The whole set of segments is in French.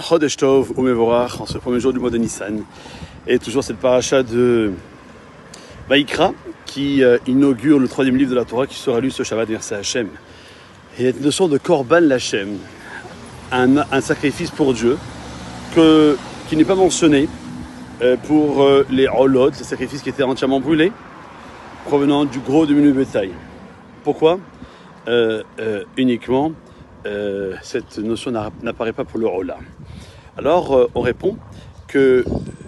Chodesh Tov ou Mevorach en ce premier jour du mois de Nissan. Et toujours cette paracha de Vaïkra qui inaugure le troisième livre de la Torah qui sera lu ce Shabbat, merci Hachem. Et cette notion de Korban Lachem, un sacrifice pour Dieu qui n'est pas mentionné pour les holot, les sacrifices qui étaient entièrement brûlés, provenant du gros du menu bétail. Pourquoi uniquement cette notion n'apparaît pas pour le Rola. Alors on répond que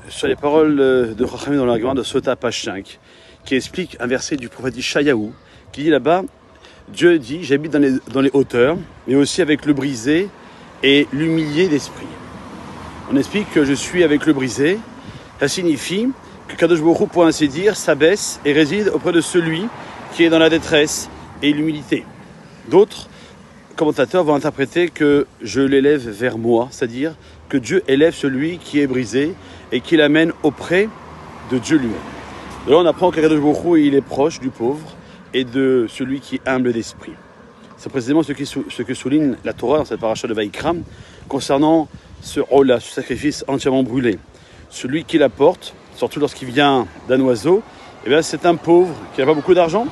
sur les paroles de Chachamim dans l'argument de Sota page 5, qui explique un verset du prophète Ishayahu, qui dit là-bas, Dieu dit, j'habite dans les hauteurs, mais aussi avec le brisé et l'humilié d'esprit. On explique que je suis avec le brisé, ça signifie que Kadosh Baruch Hu, pour ainsi dire, s'abaisse et réside auprès de celui qui est dans la détresse et l'humilité. D'autres commentateurs vont interpréter que je l'élève vers moi, c'est-à-dire que Dieu élève celui qui est brisé et qui l'amène auprès de Dieu lui-même. De là, on apprend que Kadosh Baruch Hu, il est proche du pauvre et de celui qui est humble d'esprit. C'est précisément ce que souligne la Torah dans cette paracha de Vaïkra concernant ce Ola, ce sacrifice entièrement brûlé. Celui qui l'apporte, surtout lorsqu'il vient d'un oiseau, eh bien, c'est un pauvre qui n'a pas beaucoup d'argent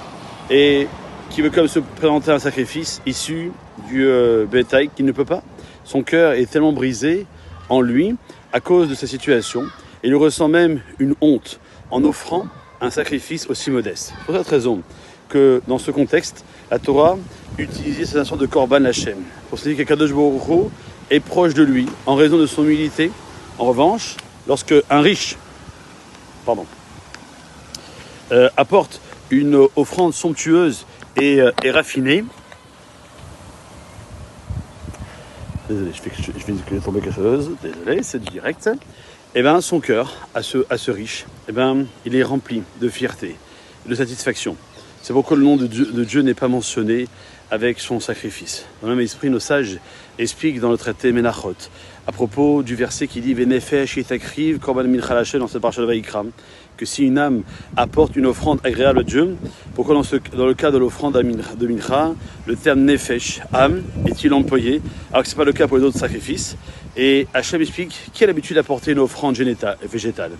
et qui veut comme se présenter un sacrifice issu du bétail qu'il ne peut pas. Son cœur est tellement brisé en lui à cause de sa situation et il ressent même une honte en offrant un sacrifice aussi modeste. C'est pour cette raison que dans ce contexte, la Torah utilisait cette notion de Korban Lachem pour se dire que Kadosh Baruch Hu est proche de lui en raison de son humilité. En revanche, lorsque un riche apporte une offrande somptueuse et raffinée, désolé, je vais tomber quelque chose, désolé, c'est direct. Eh bien, son cœur, à ce riche, eh bien, il est rempli de fierté, de satisfaction. C'est pourquoi le nom de Dieu n'est pas mentionné avec son sacrifice. Dans le même esprit, nos sages expliquent dans le traité Menachot, à propos du verset qui dit « Venefesh yitakriv korban mincha l'Hashem » dans cette paracha de Vaïkra, que si une âme apporte une offrande agréable à Dieu, pourquoi dans le cas de l'offrande de mincha, le terme nefesh, âme, est-il employé, alors que ce n'est pas le cas pour les autres sacrifices. Et Hachem explique qui a l'habitude d'apporter une offrande végétale,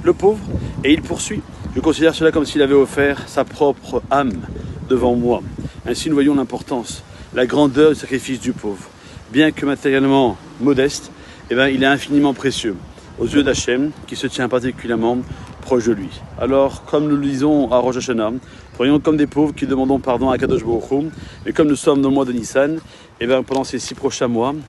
le pauvre, et il poursuit. Je considère cela comme s'il avait offert sa propre âme devant moi. Ainsi nous voyons l'importance, la grandeur du sacrifice du pauvre. Bien que matériellement modeste, eh bien, il est infiniment précieux aux yeux d'Hachem, qui se tient particulièrement proche de lui. Alors, comme nous le disons à Rosh Hashanah, soyons comme des pauvres qui demandons pardon à Kadosh Baruch Hu, mais comme nous sommes dans le mois de Nissan, eh bien, pendant ces 6 prochains mois,